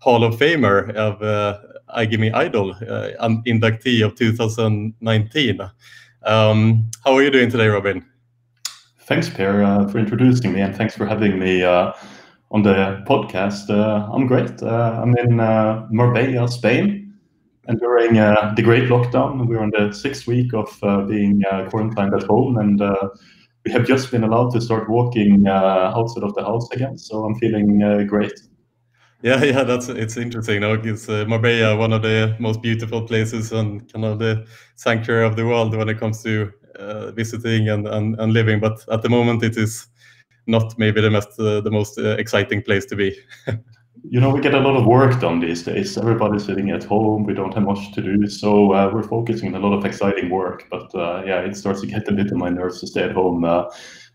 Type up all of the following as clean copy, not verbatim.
Hall of Famer of iGaming Idol, an inductee of 2019. How are you doing today, Robin? Thanks, Per, for introducing me, and thanks for having me on the podcast. I'm great. I'm in Marbella, Spain, and during the great lockdown, we're on the 6th week of being quarantined at home, and we have just been allowed to start walking outside of the house again. So I'm feeling great. Yeah, it's interesting. It's Marbella, one of the most beautiful places and kind of the sanctuary of the world when it comes to visiting and living. But at the moment, it is not maybe the most exciting place to be. You know, we get a lot of work done these days. Everybody's sitting at home. We don't have much to do, so we're focusing on a lot of exciting work. But yeah, it starts to get a bit on my nerves to stay at home.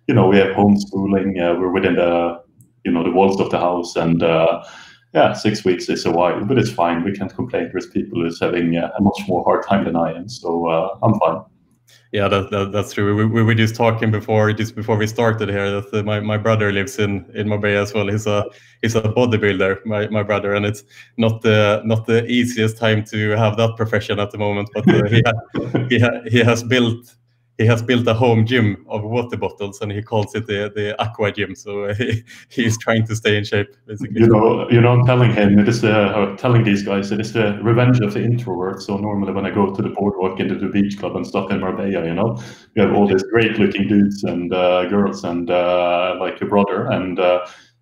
You know, we have homeschooling. We're within the the walls of the house, and yeah, 6 weeks is a while, but it's fine. We can't complain. There's people who's having a much more hard time than I am, so I'm fine. Yeah, that's true. We were just talking before we started here that my brother lives in Marbella as well. He's a bodybuilder, my brother, and it's not the easiest time to have that profession at the moment. But he has built a home gym of water bottles, and he calls it the aqua gym. So he's trying to stay in shape, basically. You know, I'm telling him it is telling these guys it is the revenge of the introvert. So normally when I go to the boardwalk into the beach club and stuff in Marbella, you have all these great-looking dudes and girls, and like your brother, and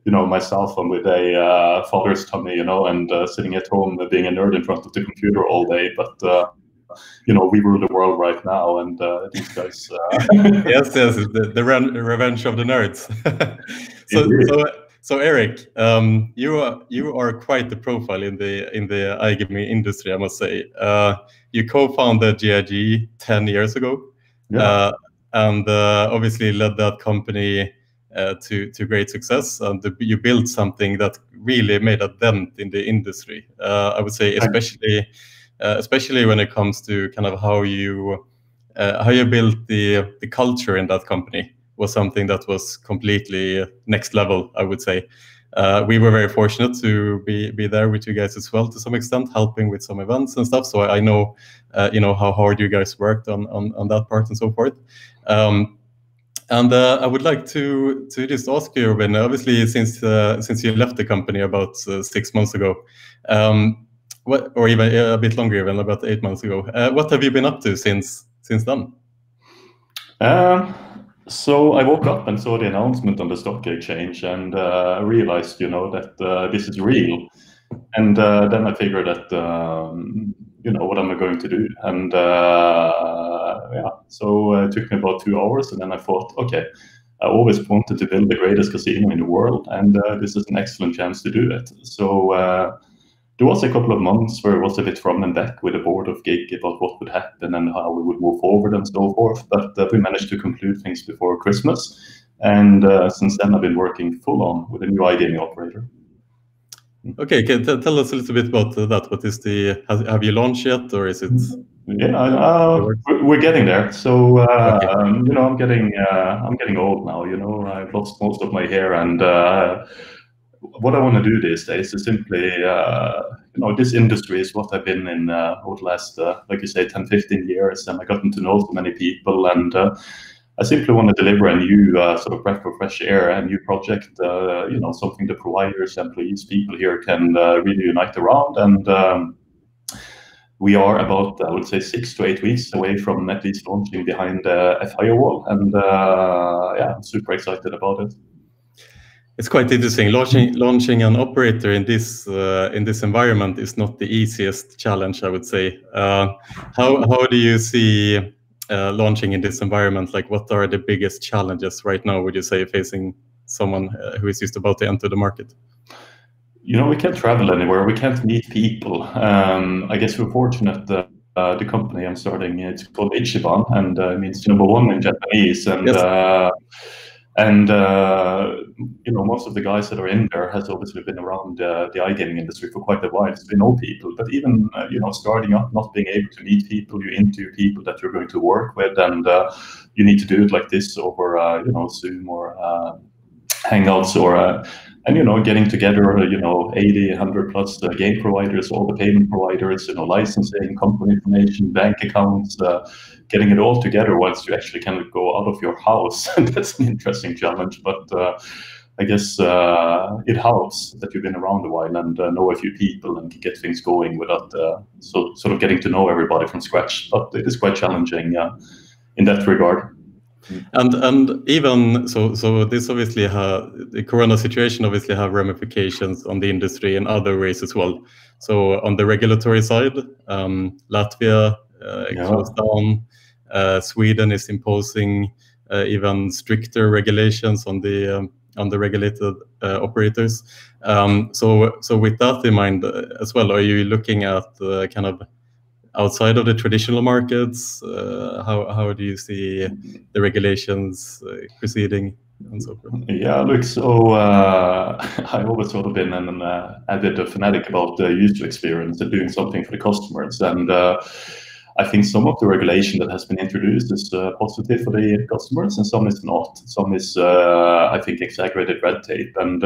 myself, I'm with a father's tummy, and sitting at home being a nerd in front of the computer all day, but. We rule the world right now, and these guys. Yes, the revenge of the nerds. So Eirik, you are quite the profile in the iGaming industry, I must say. You co-founded GiG 10 years ago, yeah. And obviously led that company to great success, and you built something that really made a dent in the industry. I would say, especially when it comes to kind of how you built the culture in that company was something that was completely next level, I would say. We were very fortunate to be there with you guys as well to some extent, helping with some events and stuff. So I know, how hard you guys worked on that part and so forth. And I would like to just ask you, Robin, obviously since you left the company about 6 months ago, or even a bit longer, even about 8 months ago. What have you been up to since then? So I woke up and saw the announcement on the stock exchange, and realized, that this is real. And then I figured that, what am I going to do? And yeah, so it took me about 2 hours, and then I thought, okay, I always wanted to build the greatest casino in the world, and this is an excellent chance to do it. So there was a couple of months where it was a bit from and back with the board of GiG about what would happen and how we would move forward and so forth. But we managed to conclude things before Christmas. And since then, I've been working full on with a new iGaming operator. Okay, tell us a little bit about that. What is have you launched yet, or is it? Yeah, we're getting there. So okay. I'm getting old now. I've lost most of my hair, and what I want to do these days is simply, this industry is what I've been in over the last, like you say, 10, 15 years, and I've gotten to know so many people, and I simply want to deliver a new sort of breath of fresh air, a new project, something the providers, employees, people here can really unite around. And we are about, I would say, 6 to 8 weeks away from at least launching behind a firewall, and yeah, I'm super excited about it. It's quite interesting. Launching an operator in this environment is not the easiest challenge, I would say. How do you see launching in this environment? Like, what are the biggest challenges right now, would you say, facing someone who is just about to enter the market? We can't travel anywhere. We can't meet people. I guess we're fortunate that the company I'm starting, it's called Ichiban, and it means number one in Japanese. And yes. And most of the guys that are in there has obviously been around the iGaming industry for quite a while, so they know people. But even starting up, not being able to meet people, you interview people that you're going to work with, and you need to do it like this over Zoom or Hangouts or And, you know, getting together, you know, 80, 100 plus game providers, all the payment providers, you know, licensing, company information, bank accounts, getting it all together once you actually kind of go out of your house. And that's an interesting challenge, but I guess it helps that you've been around a while and know a few people and can get things going without sort of getting to know everybody from scratch. But it is quite challenging in that regard. And even so this obviously the Corona situation obviously have ramifications on the industry in other ways as well. So on the regulatory side, Latvia closed down. Sweden is imposing even stricter regulations on the regulated operators. So with that in mind as well, are you looking at kind of outside of the traditional markets? How do you see the regulations proceeding and so forth? Yeah, look, so I've always sort of been an avid fanatic about the user experience and doing something for the customers. And I think some of the regulation that has been introduced is positive for the customers and some is not. Some is, I think, exaggerated red tape. And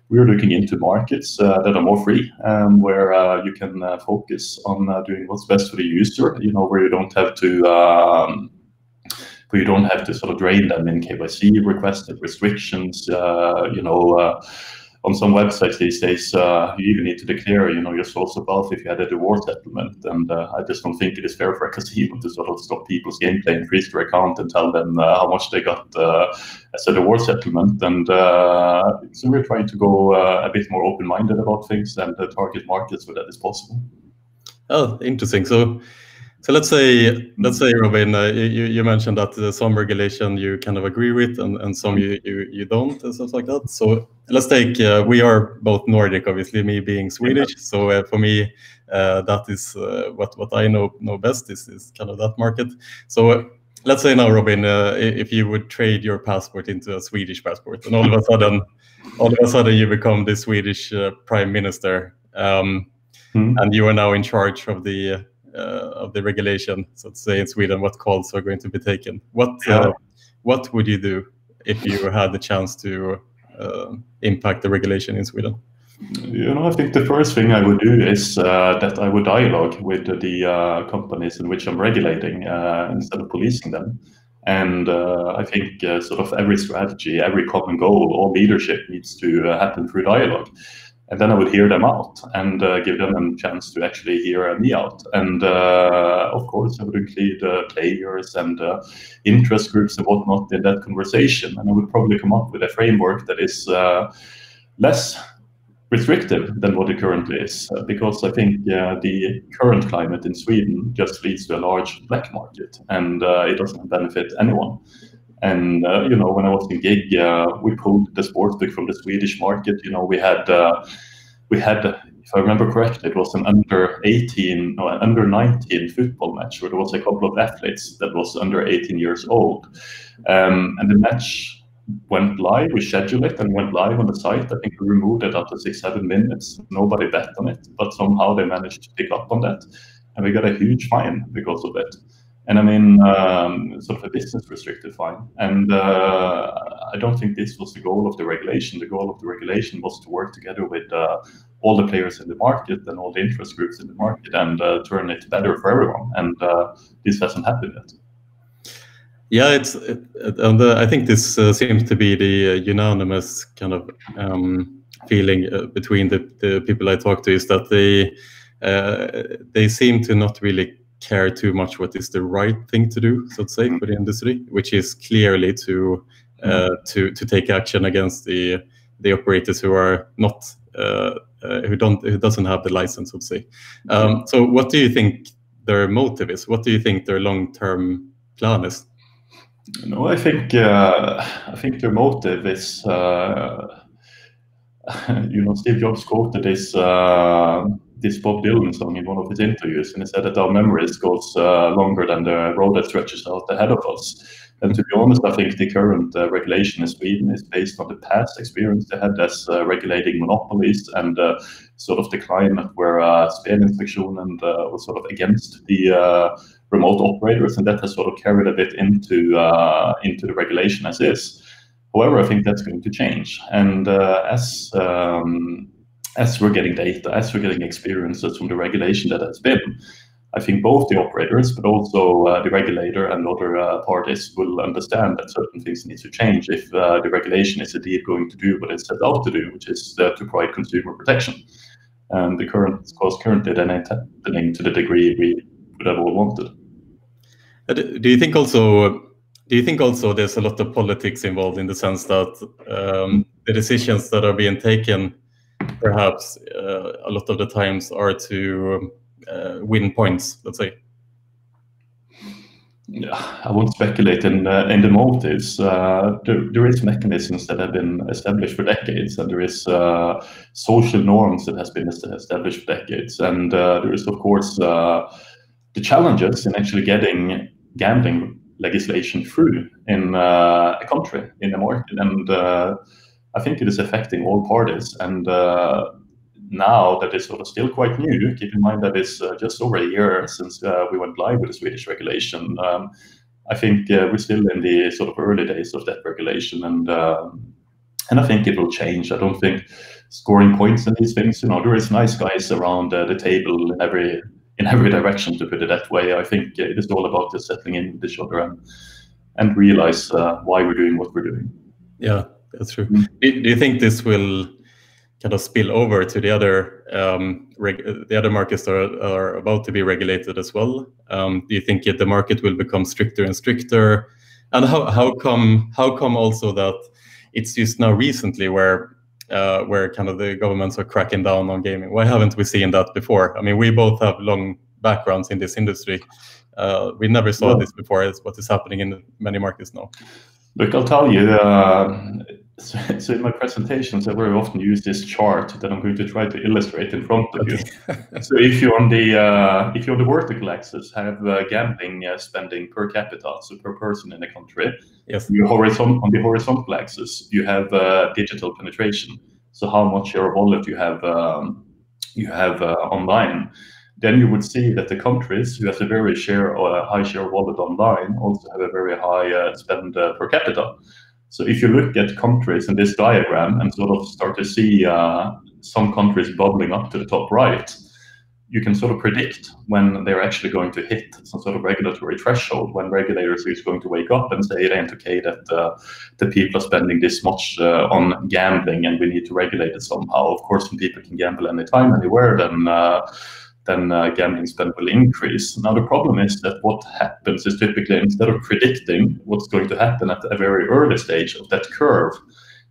we're looking into markets that are more free, where you can focus on doing what's best for the user, you know, where you don't have to sort of drain them in KYC requested restrictions. You know, on some websites these days, you even need to declare, you know, your source of wealth if you had a divorce settlement. And I just don't think it is fair for a casino to sort of stop people's gameplay and freeze their account and tell them how much they got as a divorce settlement. And so we're trying to go a bit more open-minded about things and target markets where that is possible. Oh, interesting. So let's say, Robin, you mentioned that some regulation you kind of agree with and some you don't and stuff like that. So let's take, we are both Nordic, obviously, me being Swedish. So for me, that is what I know best is kind of that market. So let's say now, Robin, if you would trade your passport into a Swedish passport, and all of a sudden you become the Swedish prime minister, and you are now in charge of the regulation, so to say, in Sweden, what calls are going to be taken. What would you do if you had the chance to impact the regulation in Sweden? You know, I think the first thing I would do is that I would dialogue with the companies in which I'm regulating instead of policing them. And I think sort of every strategy, every common goal, all leadership needs to happen through dialogue. And then I would hear them out and give them a chance to actually hear me out. And of course, I would include players and interest groups and whatnot in that conversation. And I would probably come up with a framework that is less restrictive than what it currently is. Because I think the current climate in Sweden just leads to a large black market and it doesn't benefit anyone. And, you know, when I was in GiG, we pulled the sportsbook from the Swedish market. You know, we had, if I remember correctly, it was an under 19 football match where there was a couple of athletes that was under 18 years old. And the match went live, we scheduled it and went live on the site. I think we removed it after 6-7 minutes. Nobody bet on it, but somehow they managed to pick up on that. And we got a huge fine because of it. And I mean, sort of a business restricted fine. And I don't think this was the goal of the regulation. The goal of the regulation was to work together with all the players in the market and all the interest groups in the market and turn it better for everyone. And this hasn't happened yet. Yeah, I think this seems to be the unanimous kind of feeling between the people I talk to, is that they seem to not really care too much what is the right thing to do, so to say, for the industry, which is clearly to take action against the operators who are not who doesn't have the license, so to say. So what do you think their motive is? What do you think their long-term plan is? No, I think their motive is you know, Steve Jobs quoted this Bob Dylan song in one of his interviews, and he said that our memories goes longer than the road that stretches out ahead of us. And to be honest, I think the current regulation in Sweden is based on the past experience they had as regulating monopolies and sort of the climate where Spelinspektionen was sort of against the remote operators, and that has sort of carried a bit into the regulation as is. However, I think that's going to change, and as we're getting data, as we're getting experiences from the regulation that has been, I think both the operators, but also the regulator and other parties will understand that certain things need to change if the regulation is indeed going to do what it's set out to do, which is to provide consumer protection. And the current cost currently then ain't happening to the degree we would have all wanted. Do you think also there's a lot of politics involved, in the sense that the decisions that are being taken, perhaps a lot of the times, are to win points, let's say? Yeah, I won't speculate in the motives. There is mechanisms that have been established for decades, and there is social norms that has been established for decades, and there is, of course, the challenges in actually getting gambling legislation through in a country, in a market, and I think it is affecting all parties. And now that it's sort of still quite new, keep in mind that it's just over a year since we went live with the Swedish regulation. I think we're still in the sort of early days of that regulation, and I think it will change. I don't think scoring points in these things, there is nice guys around the table in every direction, to put it that way. I think it is all about just settling in with each other and realize why we're doing what we're doing. Yeah, that's true. Do you think this will kind of spill over to the other markets that are about to be regulated as well? Do you think the market will become stricter and stricter? And how come also that it's just now recently where kind of the governments are cracking down on gaming? Why haven't we seen that before? I mean, we both have long backgrounds in this industry. We never saw this before. It's what is happening in many markets now. Look, I'll tell you, so in my presentations, I very often use this chart that I'm going to try to illustrate in front of you. So if you on the vertical axis have gambling spending per capita, so per person in a country, yes. On the horizontal axis, you have digital penetration, so how much share of wallet you have online. Then you would see that the countries who have a very high share of wallet online also have a very high spend per capita. So if you look at countries in this diagram and sort of start to see some countries bubbling up to the top right, you can sort of predict when they're actually going to hit some sort of regulatory threshold, when regulators are going to wake up and say it ain't okay that the people are spending this much on gambling and we need to regulate it somehow. Of course, when people can gamble anytime, anywhere, then gambling spend will increase. Now, the problem is that what happens is typically, instead of predicting what's going to happen at a very early stage of that curve,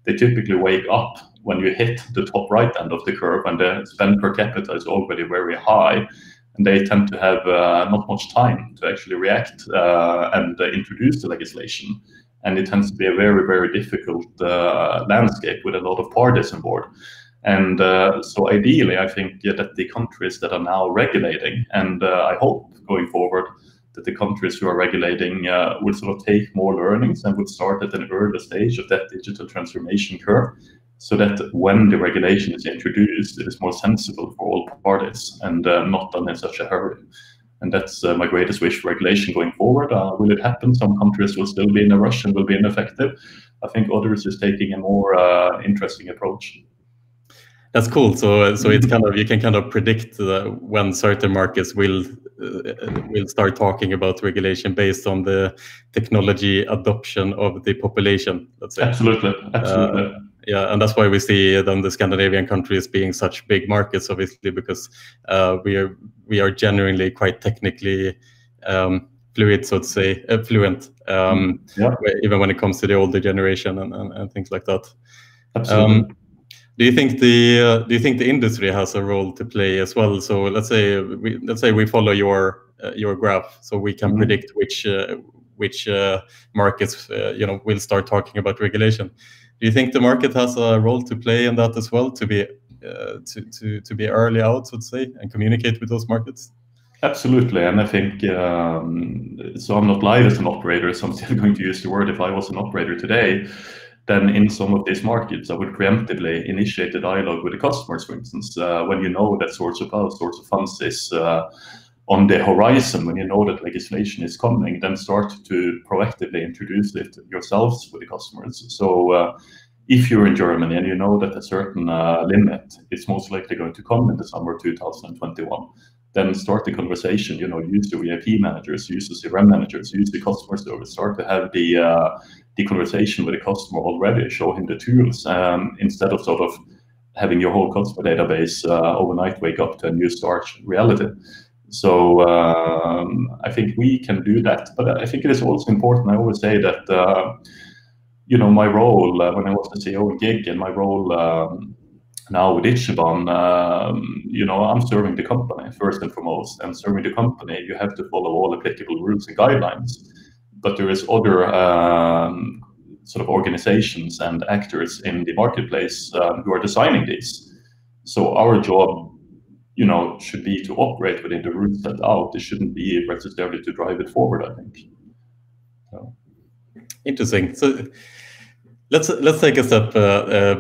they typically wake up when you hit the top right end of the curve and the spend per capita is already very high. And they tend to have not much time to actually react and introduce the legislation. And it tends to be a very, very difficult landscape with a lot of parties on board. And so ideally, I think that the countries that are now regulating, and I hope going forward that the countries who are regulating will sort of take more learnings and would start at an early stage of that digital transformation curve, so that when the regulation is introduced, it is more sensible for all parties and not done in such a hurry. And that's my greatest wish for regulation going forward. Will it happen? Some countries will still be in a rush and will be ineffective. I think others is taking a more interesting approach. That's cool. So it's kind of, you can kind of predict when certain markets will start talking about regulation based on the technology adoption of the population, let's say. Absolutely. Yeah, and that's why we see then the Scandinavian countries being such big markets, obviously, because we are genuinely quite technically fluid, so to say, fluent, even when it comes to the older generation and things like that. Absolutely. Do you think the industry has a role to play as well? So let's say we follow your graph, so we can predict which markets will start talking about regulation. Do you think the market has a role to play in that as well, to be early out, so to say, and communicate with those markets? Absolutely, and I think so. I'm not live as an operator, so I'm still going to use the word. If I was an operator today, then in some of these markets, I would preemptively initiate a dialogue with the customers, for instance, when you know that source of funds is on the horizon, when you know that legislation is coming, then start to proactively introduce it yourselves with the customers. So if you're in Germany and you know that a certain limit is most likely going to come in the summer 2021, then start the conversation, use the VIP managers, use the CRM managers, use the customer service, start to have the conversation with the customer already, show him the tools, instead of sort of having your whole customer database overnight wake up to a new starch reality. So I think we can do that, but I think it is also important. I always say that, my role when I was the CEO of GiG, and my role now with Ichiban, I'm serving the company first and foremost. And serving the company, you have to follow all applicable rules and guidelines. But there is other sort of organizations and actors in the marketplace who are designing these. So our job, should be to operate within the rules set out. It shouldn't be necessarily to drive it forward, I think. So. Interesting. So let's take a step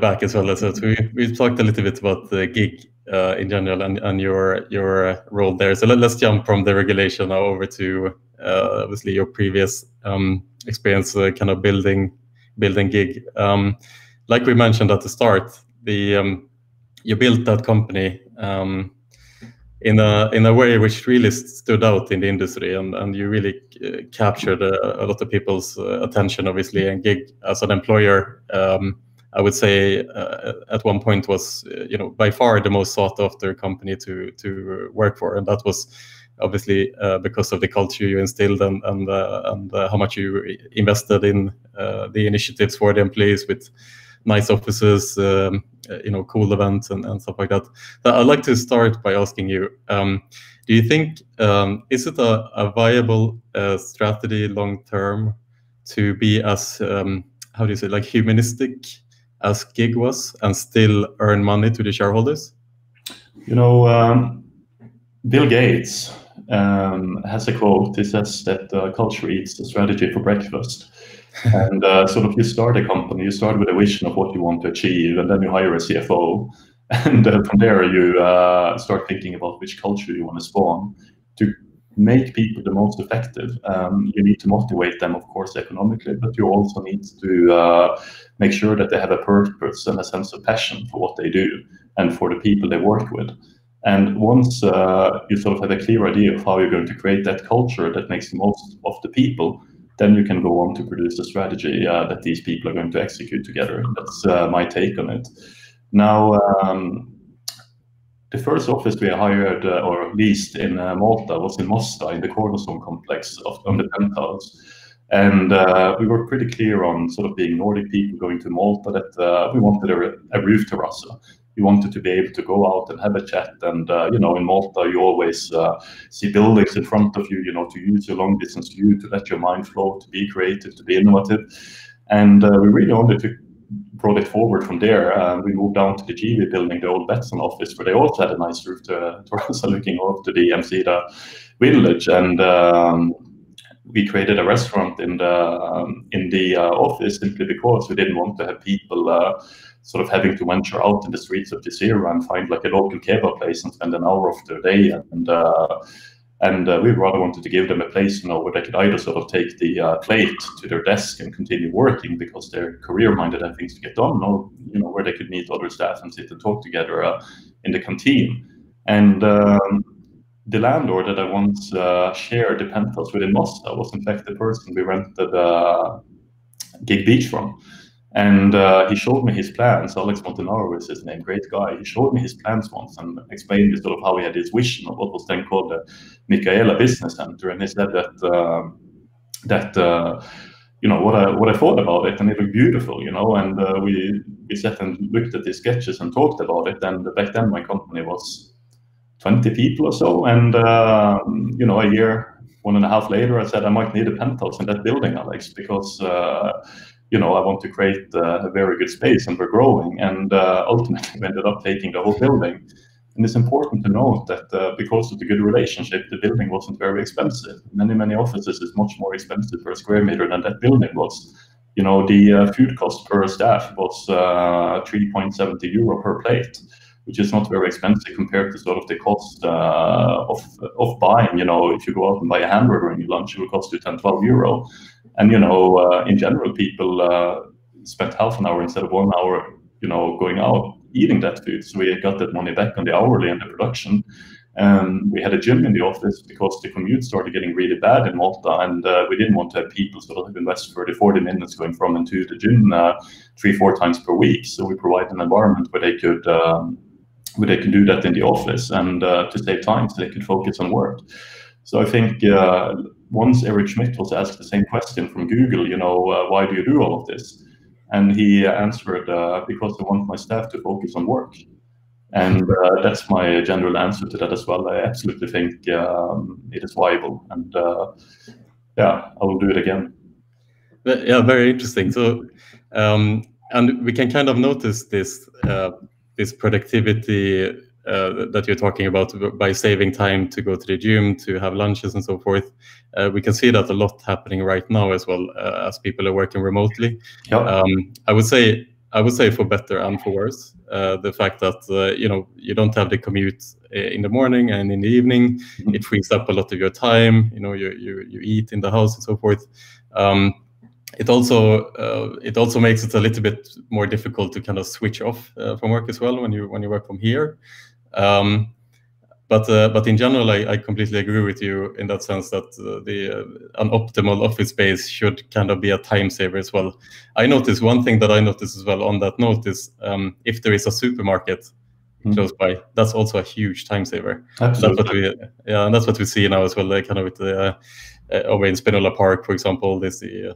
back as well. So we talked a little bit about the GiG in general and your role there. So let's jump from the regulation now over to obviously your previous experience, kind of building GiG. Like we mentioned at the start, you built that company in a way which really stood out in the industry, and you really captured a lot of people's attention, obviously. And GiG as an employer, I would say at one point was by far the most sought after company to work for, and that was obviously because of the culture you instilled and how much you invested in the initiatives for the employees with nice offices, cool events and stuff like that. I'd like to start by asking you, do you think, is it a viable strategy long term to be as, how do you say, like humanistic as GiG was and still earn money to the shareholders? Bill Gates has a quote. He says that culture eats the strategy for breakfast. And sort of you start a company, you start with a vision of what you want to achieve, and then you hire a CFO. And from there, you start thinking about which culture you want to spawn to make people the most effective. You need to motivate them, of course, economically, but you also need to make sure that they have a purpose and a sense of passion for what they do and for the people they work with. And once you sort of have a clear idea of how you're going to create that culture that makes the most of the people, then you can go on to produce a strategy that these people are going to execute together. That's my take on it. Now, the first office we hired or leased in Malta was in Mosta, in the Cornerstone complex on the penthouse. And we were pretty clear on sort of being Nordic people going to Malta that we wanted a roof terrace. You wanted to be able to go out and have a chat. And, in Malta, you always see buildings in front of you, to use your long distance view, to let your mind flow, to be creative, to be innovative. And we really wanted to brought it forward from there. We moved down to the GiG building, the old Betson office, where they also had a nice roof terrace looking over to the Amsida village. And we created a restaurant in the office simply because we didn't want to have people sort of having to venture out in the streets of Jazeera and find like a local kebab place and spend an hour of their day. And we rather wanted to give them a place, where they could either sort of take the plate to their desk and continue working because they're career-minded and things to get done, or where they could meet other staff and sit and talk together in the canteen. And the landlord that I once shared the penthouse with in Mosta was in fact the person we rented GiG Beach from. And he showed me his plans. Alex Montanaro is his name, great guy. He showed me his plans once and explained sort of how he had his vision of what was then called the Michaela Business Center. And he said that what I thought about it, and it looked beautiful, and we sat and looked at the sketches and talked about it. And back then my company was 20 people or so. And a year, 1.5 later, I said I might need a penthouse in that building, Alex, because I want to create a very good space, and we're growing. And ultimately, we ended up taking the whole building. And it's important to note that because of the good relationship, the building wasn't very expensive. Many offices is much more expensive per square meter than that building was. The food cost per staff was 3.70 euro per plate. which is not very expensive compared to sort of the cost of buying. You know, if you go out and buy a hamburger in your lunch, it will cost you 10, 12 euro. And, you know, in general, people spent half an hour instead of 1 hour, you know, going out eating that food. So we got that money back on the hourly and the production. We had a gym in the office because the commute started getting really bad in Malta, and we didn't want to have people sort of invest 30-40 minutes going from and to the gym 3-4 times per week. So we provided an environment where they could do that in the office, and to save time so they could focus on work. So I think once Eirik Schmidt was asked the same question from Google, you know, why do you do all of this? And he answered, because I want my staff to focus on work. And that's my general answer to that as well. I absolutely think it is viable, and yeah, I will do it again. Yeah, very interesting. So, and we can kind of notice this this productivity that you're talking about by saving time to go to the gym, to have lunches and so forth. We can see that a lot happening right now as well, as people are working remotely. Yep. I would say for better and for worse. The fact that you know, you don't have the commute in the morning and in the evening, it frees up a lot of your time. You know, you eat in the house and so forth. It also makes it a little bit more difficult to kind of switch off from work as well when you work from here. But in general, I completely agree with you in that sense that an optimal office space should kind of be a time saver as well. I notice one thing that I notice as well on that note is if there is a supermarket close by, that's also a huge time saver. Absolutely. That's what we see now as well. Like kind of with the over in Spinola Park, for example, there's a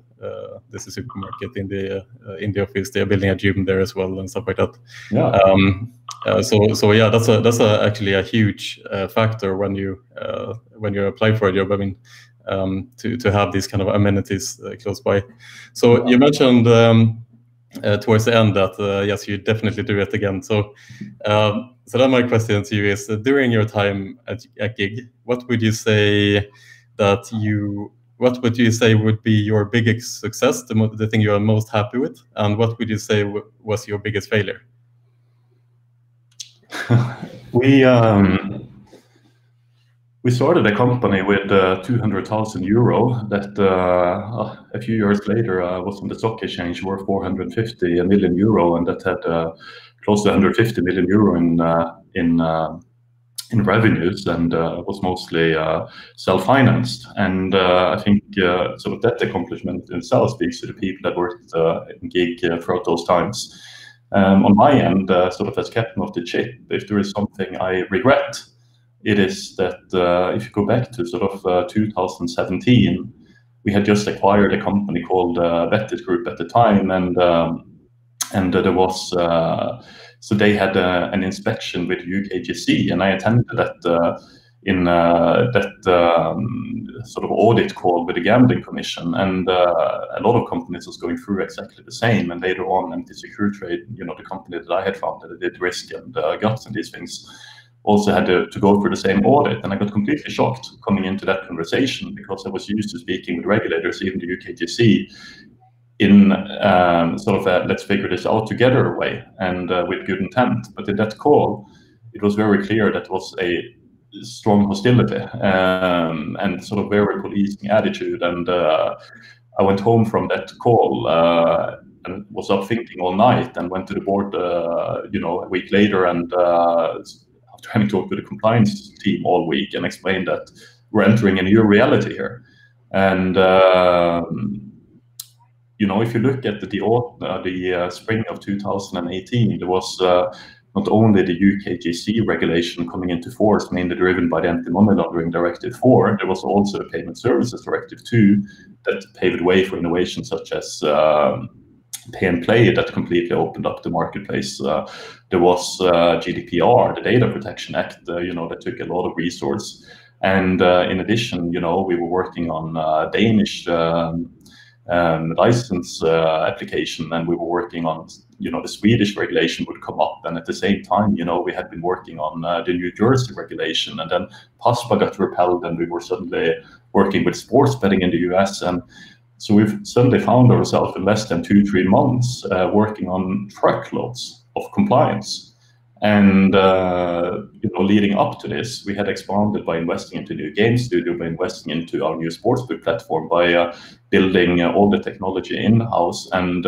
supermarket in the office. They're building a gym there as well and stuff like that. Yeah. So yeah, that's actually a huge factor when you apply for a job. I mean, to have these kind of amenities close by. So you mentioned towards the end that yes, you definitely do it again. So then my question to you is: during your time at GiG, what would you say would be your biggest success, the thing you are most happy with, and what would you say was your biggest failure? We started a company with 200,000 euro that a few years later was on the stock exchange worth 450 million euro, and that had close to 150 million euro in revenues, and was mostly self-financed. And I think sort of that accomplishment in itself speaks to the people that worked in GiG throughout those times. On my end, sort of as captain of the ship, if there is something I regret, it is that if you go back to sort of 2017, we had just acquired a company called Vetted Group at the time, and there was so they had an inspection with UKGC, and I attended that in that sort of audit call with the Gambling Commission, and a lot of companies was going through exactly the same. And later on, MT Secure Trade, you know, the company that I had founded, that did risk and guts and these things, also had to go through the same audit. And I got completely shocked coming into that conversation, because I was used to speaking with regulators, even the UKGC, in sort of a let's figure this out together way, and with good intent. But in that call, it was very clear that was a strong hostility and sort of very policing attitude. And I went home from that call and was up thinking all night, and went to the board you know, a week later, and after having talked to the compliance team all week and explained that we're entering a new reality here. And you know, if you look at the spring of 2018, there was not only the UKGC regulation coming into force, mainly driven by the Anti-Money Laundering Directive 4, there was also the Payment Services Directive 2 that paved the way for innovations such as Pay and Play that completely opened up the marketplace. There was GDPR, the Data Protection Act, you know, that took a lot of resource. And in addition, you know, we were working on Danish license application, and we were working on, you know, the Swedish regulation would come up, and at the same time, you know, we had been working on the New Jersey regulation, and then PASPA got repelled, and we were suddenly working with sports betting in the US. And so we've suddenly found ourselves in less than 2-3 months working on truckloads of compliance. And leading up to this, we had expanded by investing into new game studio, by investing into our new sportsbook platform, by building all the technology in-house, and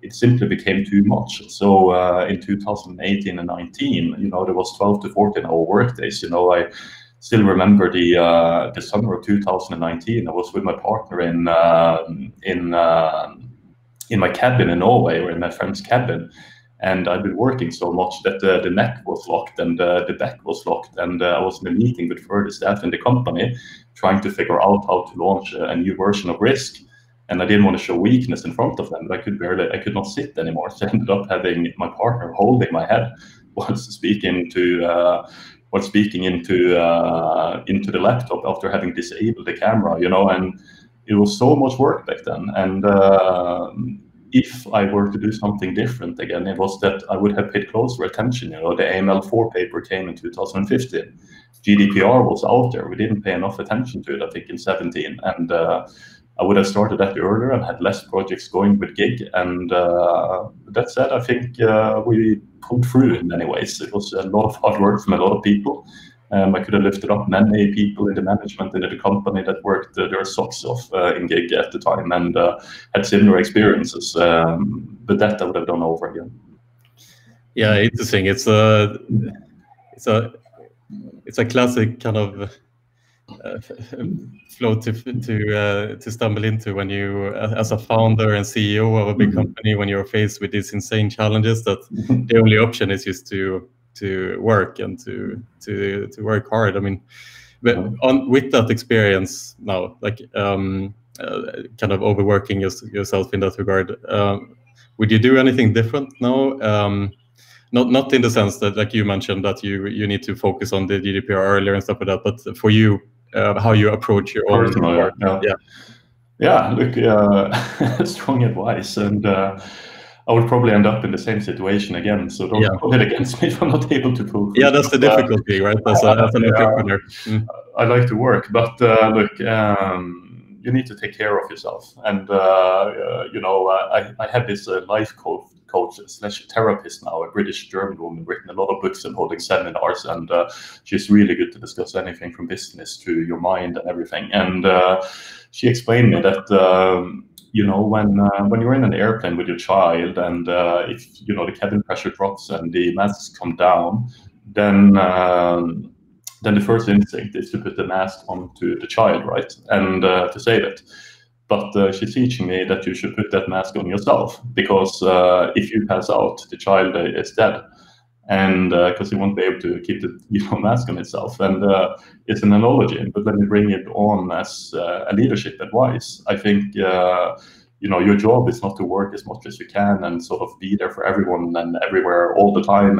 it simply became too much. So in 2018 and 19, there was 12 to 14-hour workdays. I still remember the summer of 2019. I was with my partner in my cabin in Norway, or in my friend's cabin. And I'd been working so much that the neck was locked and the back was locked. And I was in a meeting with further staff in the company, trying to figure out how to launch a new version of Risk. And I didn't want to show weakness in front of them, but I could not sit anymore. So I ended up having my partner holding my head while speaking into the laptop after having disabled the camera, and it was so much work back then. And if I were to do something different again, it was that I would have paid closer attention. The AML4 paper came in 2015. GDPR was out there. We didn't pay enough attention to it, I think, in 2017. And I would have started that earlier and had less projects going with GiG. And that said, I think we pulled through in many ways. It was a lot of hard work from a lot of people. I could have lifted up many people in the management in the company that worked their socks off in GiG at the time and had similar experiences. But that I would have done over again. Yeah, interesting. It's a classic kind of flow to stumble into when you, as a founder and CEO of a big company, when you're faced with these insane challenges, that the only option is just to work and to work hard. I mean, but with that experience now, like kind of overworking yourself in that regard, would you do anything different now? Not in the sense that, like you mentioned, that you need to focus on the GDPR earlier and stuff like that, but for you, how you approach your own work. Yeah, look, strong advice, and I would probably end up in the same situation again. So don't hold it against me if I'm not able to fulfill. Yeah, that's the difficulty, right? As an entrepreneur. I like to work, but look, you need to take care of yourself. And I have this life coach / therapist now, a British German woman, written a lot of books and holding seminars, and she's really good to discuss anything from business to your mind and everything. And she explained me that when you're in an airplane with your child, and if the cabin pressure drops and the masks come down, then the first instinct is to put the mask onto the child, right, and to save it. But she's teaching me that you should put that mask on yourself, because if you pass out, the child is dead, and because he won't be able to keep the mask on itself. And it's an analogy, but let me bring it on as a leadership advice. I think your job is not to work as much as you can and sort of be there for everyone and everywhere all the time,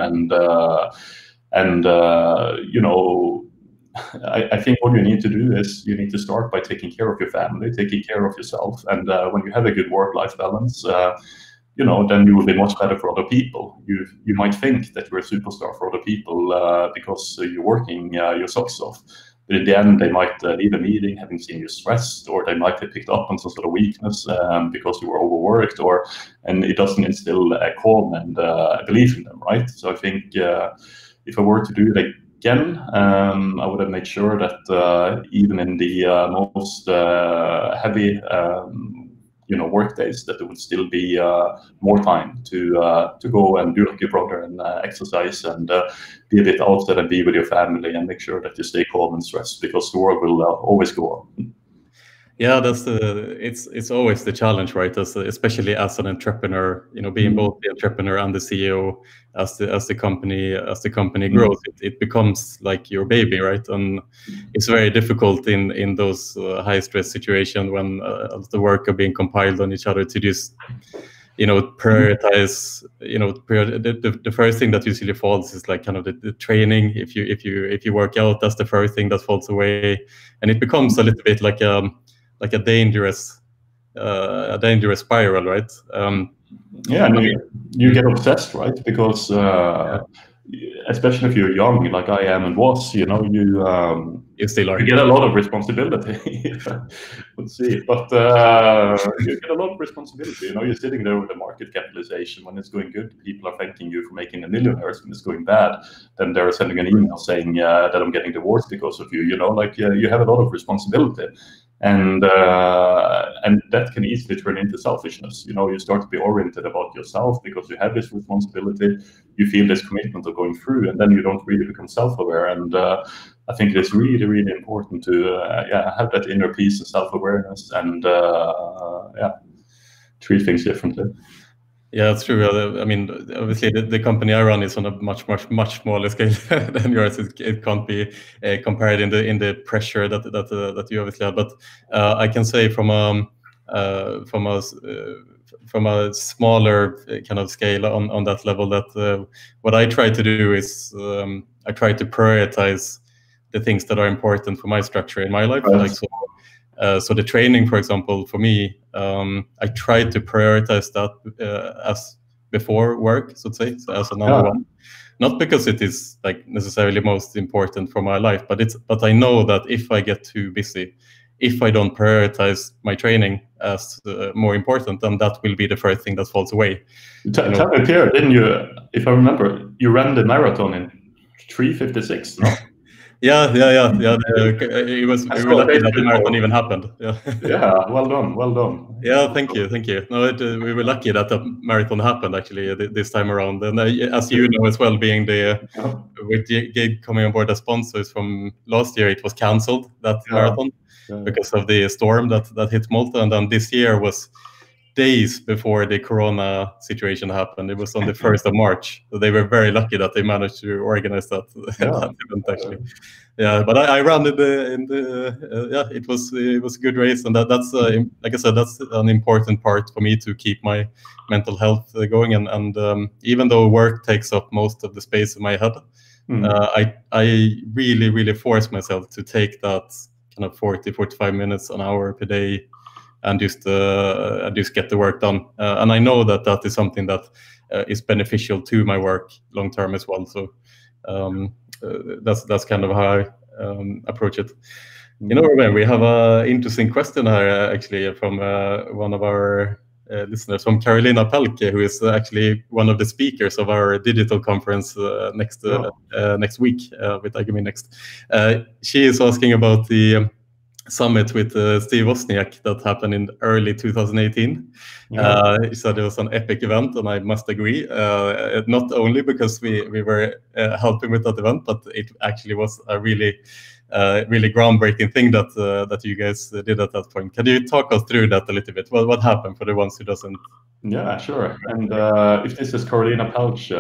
I think what you need to do is you need to start by taking care of your family, taking care of yourself. And when you have a good work-life balance, then you will be much better for other people. You might think that you're a superstar for other people because you're working your socks off. But in the end, they might leave a meeting having seen you stressed, or they might have picked up on some sort of weakness because you were overworked, and it doesn't instill calm and belief in them, right? So I think if I were to do it again, I would have made sure that even in the most heavy work days, that there would still be more time to go and do like your brother and exercise and be a bit outside and be with your family and make sure that you stay calm and stressed, because the world will always go on. Yeah, it's always the challenge, right? Especially as an entrepreneur, being both the entrepreneur and the CEO, as the company grows, it becomes like your baby, right? And it's very difficult in those high stress situations when the work are being compiled on each other to just prioritize. The first thing that usually falls is like kind of the training. If you work out, that's the first thing that falls away, and it becomes a little bit like a dangerous spiral, right? You get obsessed, right? Because especially if you're young, like I am and was, you know, you still are. You get a lot of responsibility. Let's see, but you get a lot of responsibility. You know, you're sitting there with the market capitalization. When it's going good, people are thanking you for making a millionaires. When it's going bad, then they're sending an email saying that I'm getting divorced because of you. You know, like you have a lot of responsibility, and that can easily turn into selfishness. You know, you start to be oriented about yourself because you have this responsibility. You feel this commitment of going through, and then you don't really become self-aware. And I think it's really, really important to have that inner peace and self-awareness, and treat things differently. Yeah, it's true. I mean, obviously, the company I run is on a much smaller scale than yours. It can't be compared in the pressure that you obviously have. But I can say from a smaller kind of scale on that level, that what I try to do is I try to prioritize the things that are important for my structure in my life. Right. Like so the training, for example, for me, I try to prioritize that as before work, so to say, so as a number one. Not because it is like necessarily most important for my life, but I know that if I get too busy, if I don't prioritize my training as more important, then that will be the first thing that falls away. Tell me, Pierre, didn't you, if I remember, you ran the marathon in 3:56, no? Yeah. We were lucky that the marathon even happened. Yeah. Yeah, well done. Yeah, thank you. No, we were lucky that the marathon happened actually this time around, and as you know as well, being with GiG coming on board as sponsors from last year, it was cancelled, that marathon, because of the storm that hit Malta, and then this year was days before the corona situation happened. It was on the 1st of March. So they were very lucky that they managed to organize that event actually. Yeah, but I ran it it was a good race, and that's like I said, that's an important part for me to keep my mental health going, and even though work takes up most of the space in my head, I really force myself to take that kind of 40-45 minutes, an hour per day, and just get the work done. And I know that is something that is beneficial to my work long term as well. So that's kind of how I approach it. You know, Ruben, we have an interesting question here actually from one of our listeners, from Carolina Pelke, who is actually one of the speakers of our digital conference next week with iGaming Next. She is asking about the summit with Steve Wozniak that happened in early 2018. He said it was an epic event, and I must agree. Not only because we were helping with that event, but it actually was a really groundbreaking thing that you guys did at that point. Can you talk us through that a little bit? What happened for the ones who doesn't? Yeah, sure. And if this is Carolina Pelche,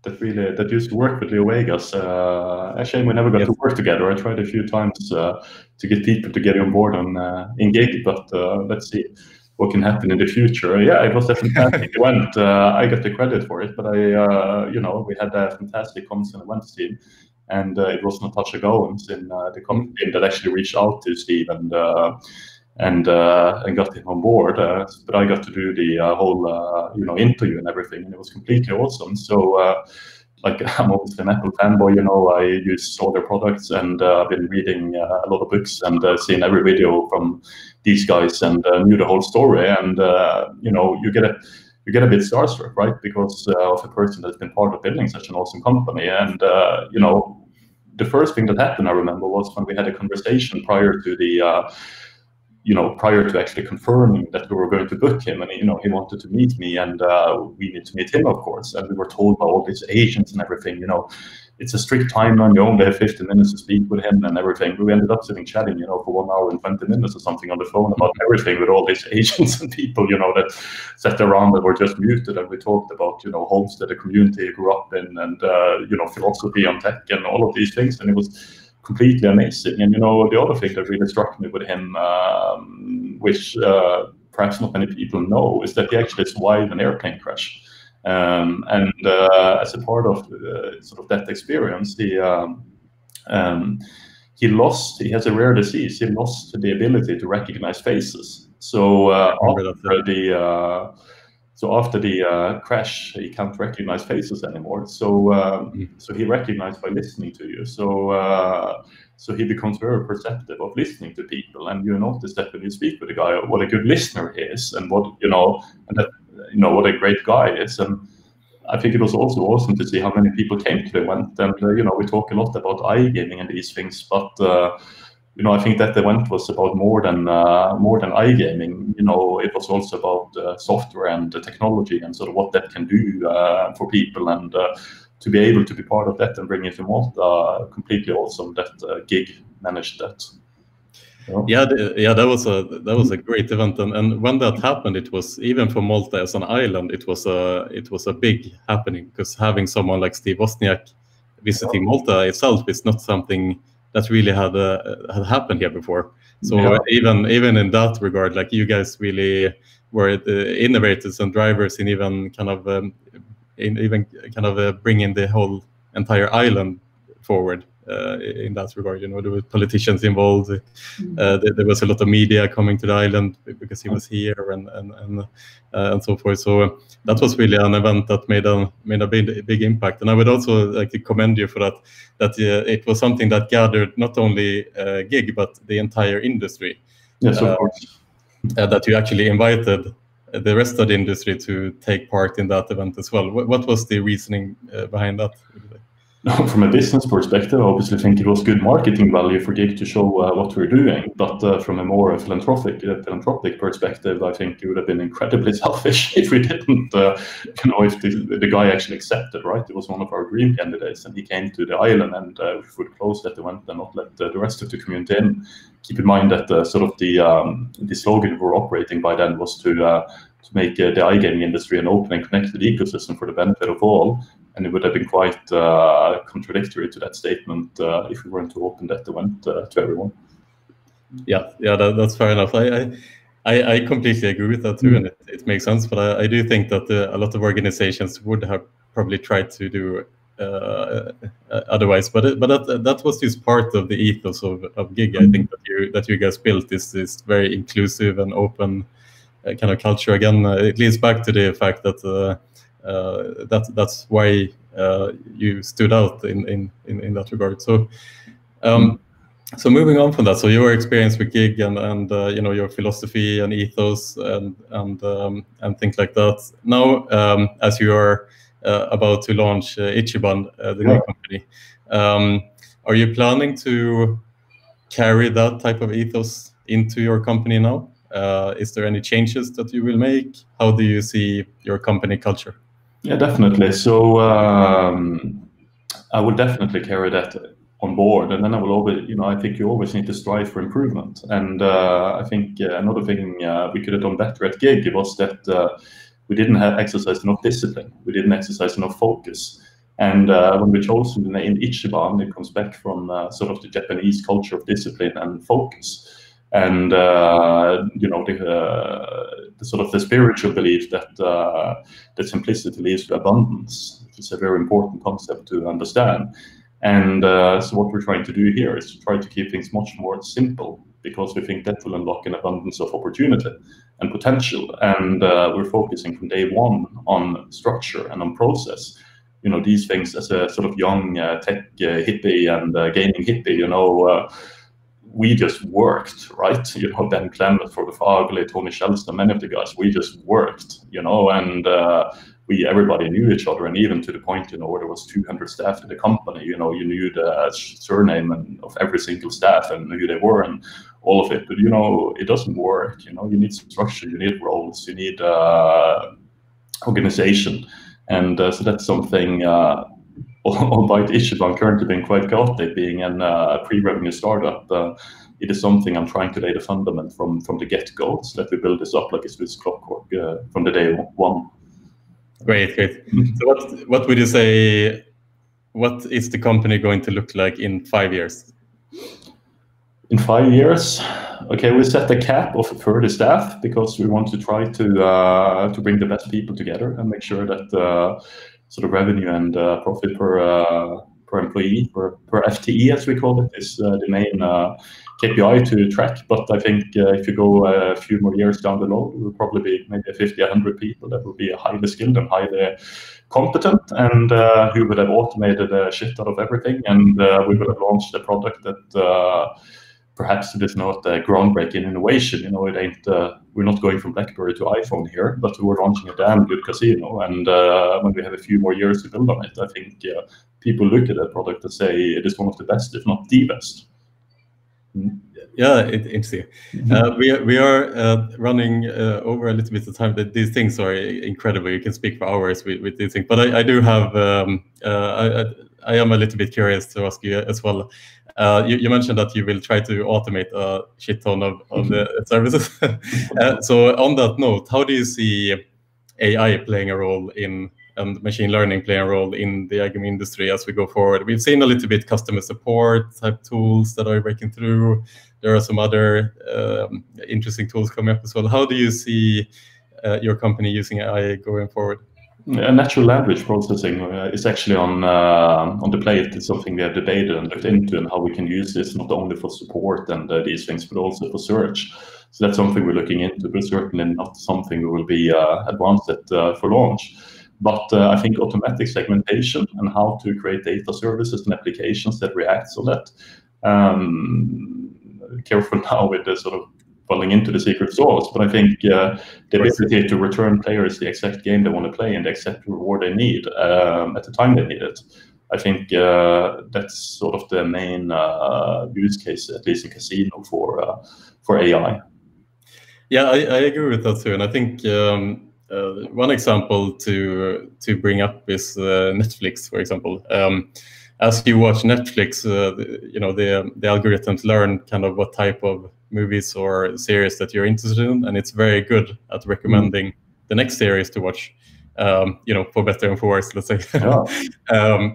that used to work with Leo Vegas. A shame we never got to work together. I tried a few times to get people to get on board in GiG, but let's see what can happen in the future. Yeah, it was a fantastic event. I got the credit for it, but we had a fantastic comms and events team, and it was Natasha Gowans in the comms team that actually reached out to Steve and got him on board. But I got to do the whole interview and everything, and it was completely awesome. So like, I'm obviously an Apple fanboy, I use all their products, and I've been reading a lot of books and seen every video from these guys, and knew the whole story. And you get a bit starstruck, right? Because of a person that's been part of building such an awesome company. And the first thing that happened, I remember, was when we had a conversation prior to actually confirming that we were going to book him, and he wanted to meet me, and we need to meet him, of course. And we were told by all these agents and everything, it's a strict timeline. You only have 15 minutes to speak with him and everything. We ended up sitting chatting, for 1 hour and 20 minutes or something on the phone about everything with all these agents and people, that sat around that were just muted. And we talked about, homes that the community grew up in, and philosophy on tech and all of these things. And it was completely amazing. And the other thing that really struck me with him, which perhaps not many people know, is that he actually survived an airplane crash. As a part of sort of that experience, he has a rare disease. He lost the ability to recognize faces. So after So after the crash, he can't recognize faces anymore. So so he recognized by listening to you. So he becomes very perceptive of listening to people, and you notice that when you speak with a guy, what a good listener he is, and what and that what a great guy is. And I think it was also awesome to see how many people came to the event. And we talk a lot about iGaming and these things, but I think that event was about more than iGaming. It was also about software and the technology and sort of what that can do for people, and to be able to be part of that and bring it to Malta, completely awesome that GiG managed that. Yeah, that was a great event, and when that happened, it was, even for Malta as an island, it was a big happening, because having someone like Steve Wozniak visiting Malta itself is not something that really had happened here before. So even in that regard, like, you guys really were the innovators and drivers in even kind of bringing the whole entire island forward. In that regard, there were politicians involved. There was a lot of media coming to the island because he was here, and so forth. So that was really an event that made a big impact. And I would also like to commend you for that. That it was something that gathered not only GiG but the entire industry. Yes, of course. That you actually invited the rest of the industry to take part in that event as well. What was the reasoning behind that? From a business perspective, I obviously think it was good marketing value for GiG to show what we're doing. But from a more philanthropic perspective, I think it would have been incredibly selfish if we didn't, if the guy actually accepted, right? It was one of our dream candidates, and he came to the island, and we would close that event and not let the rest of the community in. Keep in mind that the slogan we were operating by then was to make the iGaming industry an open and connected ecosystem for the benefit of all. And it would have been quite contradictory to that statement if we weren't to open that event to everyone. Yeah, that's fair enough. I completely agree with that too, and it makes sense. But I do think that a lot of organizations would have probably tried to do otherwise. But that was just part of the ethos of GiG. I think that you guys built this very inclusive and open kind of culture. Again, it leads back to the fact that. That's why you stood out in that regard. So, so moving on from that, so your experience with GiG and your philosophy and ethos and things like that. Now, as you are about to launch Ichiban, the new company, are you planning to carry that type of ethos into your company now? Is there any changes that you will make? How do you see your company culture? Yeah, definitely. So I would definitely carry that on board, and then I will always, I think you always need to strive for improvement. And I think another thing we could have done better at GiG was that we didn't have exercise enough discipline. We didn't exercise enough focus. And when we chose the name Ichiban, it comes back from sort of the Japanese culture of discipline and focus. And the sort of the spiritual belief that simplicity leads to abundance, which is a very important concept to understand. And so what we're trying to do here is to try to keep things much more simple, because we think that will unlock an abundance of opportunity and potential. And we're focusing from day one on structure and on process. These things, as a sort of young tech hippie and gaming hippie, we just worked, right? Ben Clement for the Fagli, Tony Shellston, many of the guys, we just worked, and everybody knew each other, and even to the point, where there was 200 staff in the company, you knew the surname of every single staff and who they were and all of it. But it doesn't work. You need structure, you need roles, you need organization, and so that's something. Albeit Ichiban currently being quite chaotic, being a pre-revenue startup, it is something I'm trying to lay the fundament from the get-go, so that we build this up like a Swiss clockwork from the day one. Great. So what would you say, what is the company going to look like in 5 years? In 5 years? Okay, we set a cap of 30 staff because we want to try to bring the best people together and make sure that sort of revenue and profit per employee, per FTE as we call it, is the main KPI to track. But I think if you go a few more years down the road, it will probably be maybe 50, 100 people that will be highly skilled and highly competent, and who would have automated a shit out of everything, and we would have launched a product that perhaps it is not a groundbreaking innovation. You know, it ain't. We're not going from BlackBerry to iPhone here, but we're launching a damn good casino. And when we have a few more years to build on it, I think people look at that product and say it is one of the best, if not the best. Yeah, interesting. We are running over a little bit of time. These things are incredible. You can speak for hours with these things. But I do have. I am a little bit curious to ask you as well. You mentioned that you will try to automate a shit ton of the services. So on that note, how do you see AI playing a role in and machine learning playing a role in the iGaming industry as we go forward? We've seen a little bit customer support type tools that are breaking through. There are some other interesting tools coming up as well. How do you see your company using AI going forward? Natural language processing is actually on the plate. It's something we have debated and looked into, and how we can use this not only for support and these things, but also for search. So that's something we're looking into, but certainly not something we will be advanced at for launch. But I think automatic segmentation and how to create data services and applications that reacts on that. Careful now with the sort of falling into the secret sauce, but I think the ability to return players the exact game they want to play and the exact reward they need at the time they need it. I think that's sort of the main use case, at least in casino, for AI. Yeah, I agree with that too, and I think one example to bring up is Netflix, for example. As you watch Netflix, you know, the algorithms learn kind of what type of movies or series that you're interested in, and it's very good at recommending the next series to watch. You know, for better and for worse, let's say. Yeah.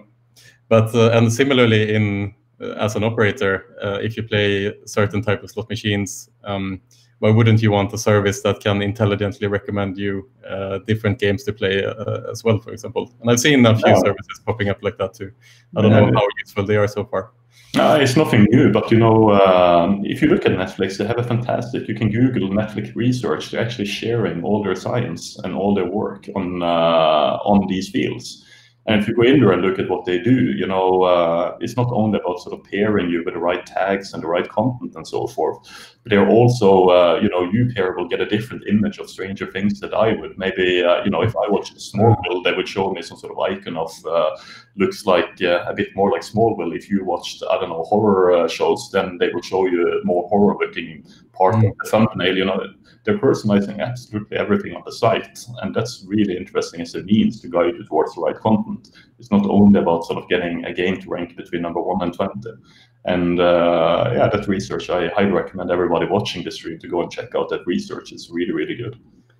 But and similarly, as an operator, if you play certain type of slot machines, why wouldn't you want a service that can intelligently recommend you different games to play as well, for example? And I've seen a few services popping up like that too. I don't know how useful they are so far. It's nothing new, but you know, if you look at Netflix, they have a fantastic. You can Google Netflix research. They're actually sharing all their science and all their work on these fields. And if you go in there and look at what they do, you know, it's not only about sort of pairing you with the right tags and the right content and so forth, but they're also, you know, you pair will get a different image of Stranger Things that I would. Maybe, you know, if I watched Smallville, they would show me some sort of icon of, looks like a bit more like Smallville. If you watched, I don't know, horror shows, then they will show you a more horror-looking part of the thumbnail, you know. They're personalizing absolutely everything on the site, and that's really interesting as a means to guide you towards the right content. It's not only about sort of getting a game to rank between number 1 and 20. And yeah, that research, I highly recommend everybody watching the stream to go and check out that research. It's really, really good.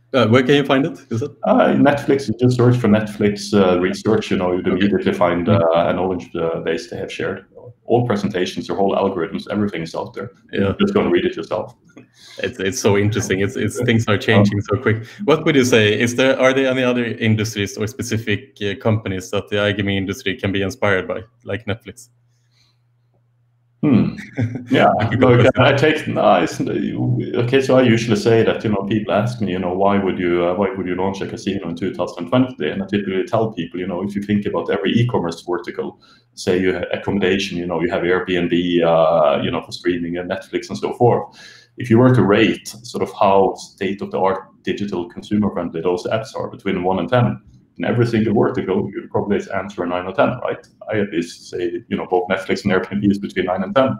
Where can you find it? Is it? Netflix, you just search for Netflix research, you know, you'd immediately find a knowledge base they have shared. All presentations, your whole algorithms, everything is out there. Yeah. Just go and read it yourself. It's so interesting. It's things are changing so quick. What would you say? Are there any other industries or specific companies that the iGaming industry can be inspired by, like Netflix? Yeah, look, I take okay. So I usually say that, you know, people ask me, you know, why would you launch a casino in 2020? And I typically tell people, you know, if you think about every e-commerce vertical, say you have accommodation, you know, you have Airbnb, you know, for streaming and Netflix and so forth. If you were to rate sort of how state-of-the-art digital consumer-friendly those apps are between 1 and 10, in every single vertical, you'd probably answer a 9 or 10, right? I at least say, you know, both Netflix and Airbnb is between 9 and 10.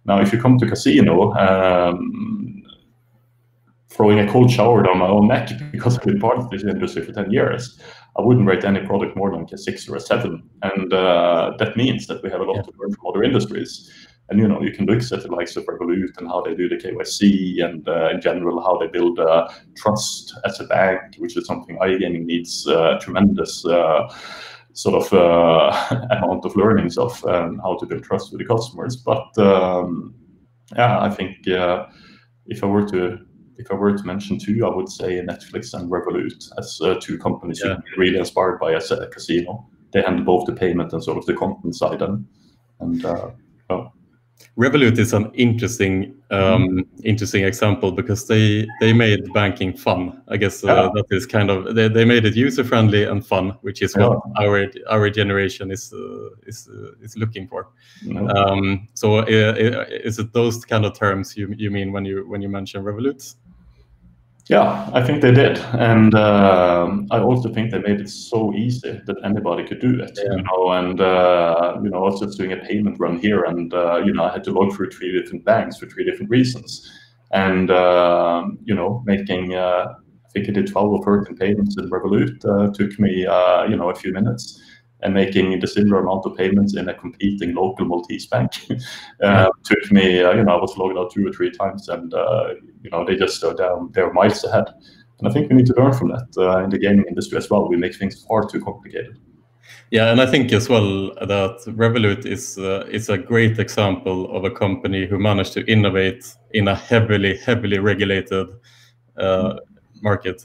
Now, if you come to casino, throwing a cold shower down my own neck because I've been part of this industry for 10 years, I wouldn't rate any product more than a 6 or a 7. And that means that we have a lot to learn from other industries. And, you know, you can look at the likes of Revolut and how they do the KYC and in general, how they build trust as a bank, which is something iGaming needs tremendous sort of amount of learnings of how to build trust with the customers. But yeah, I think if I were to mention two, I would say Netflix and Revolut as two companies you can be really inspired by as a casino. They handle both the payment and sort of the content side. And well. Revolut is an interesting interesting example because they made banking fun. I guess that is kind of they made it user friendly and fun, which is what our generation is looking for. So is it those kind of terms you mean when you mention Revolut? Yeah, I think they did, and I also think they made it so easy that anybody could do it. You know, and you know, I was just doing a payment run here, and you know, I had to log through 3 different banks for 3 different reasons, and you know, making I think I did 12 or 13 payments in Revolut took me you know, a few minutes. And making the similar amount of payments in a competing local Maltese bank took me, you know, I was logged out 2 or 3 times, and you know, they just stood down. They're miles ahead, and I think we need to learn from that in the gaming industry as well. We make things far too complicated. Yeah, and I think as well that Revolut is a great example of a company who managed to innovate in a heavily regulated market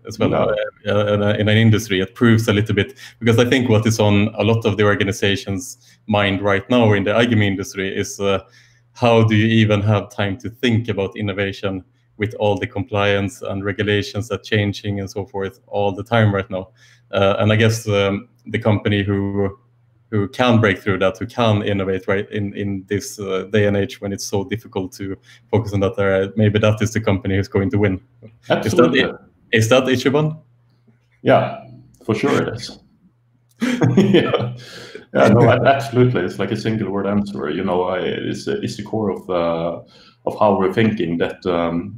as well, in an industry. It proves a little bit, because I think what is on a lot of the organization's mind right now in the iGaming industry is how do you even have time to think about innovation with all the compliance and regulations that changing and so forth all the time right now. And I guess the company who can break through that, who can innovate right in this day and age when it's so difficult to focus on that area, maybe that is the company who's going to win. Absolutely. Is that Ichiban? Yeah, for sure it is. Yeah, no, absolutely. It's like a single word answer. You know, it's the core of how we're thinking, that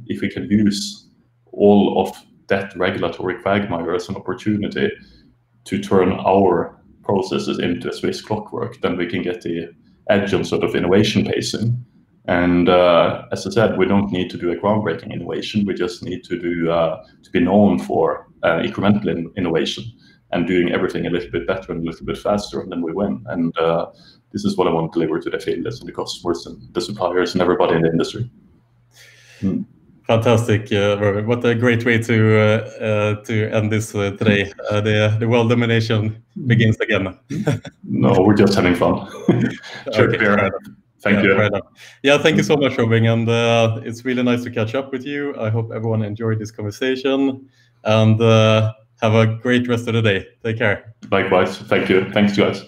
if we can use all of that regulatory quagmire as an opportunity to turn our processes into a Swiss clockwork, then we can get the edge on sort of innovation pacing. And as I said, we don't need to do a groundbreaking innovation. We just need to do to be known for incremental innovation and doing everything a little bit better and a little bit faster, and then we win. And this is what I want to deliver to the fielders and the customers and the suppliers and everybody in the industry. Fantastic, Robert. What a great way to end this today. The world domination begins again. No, we're just having fun. Sure, okay, thank you. Yeah, thank you so much, Robin. And it's really nice to catch up with you. I hope everyone enjoyed this conversation, and have a great rest of the day. Take care. Likewise. Thank you. Thanks, guys.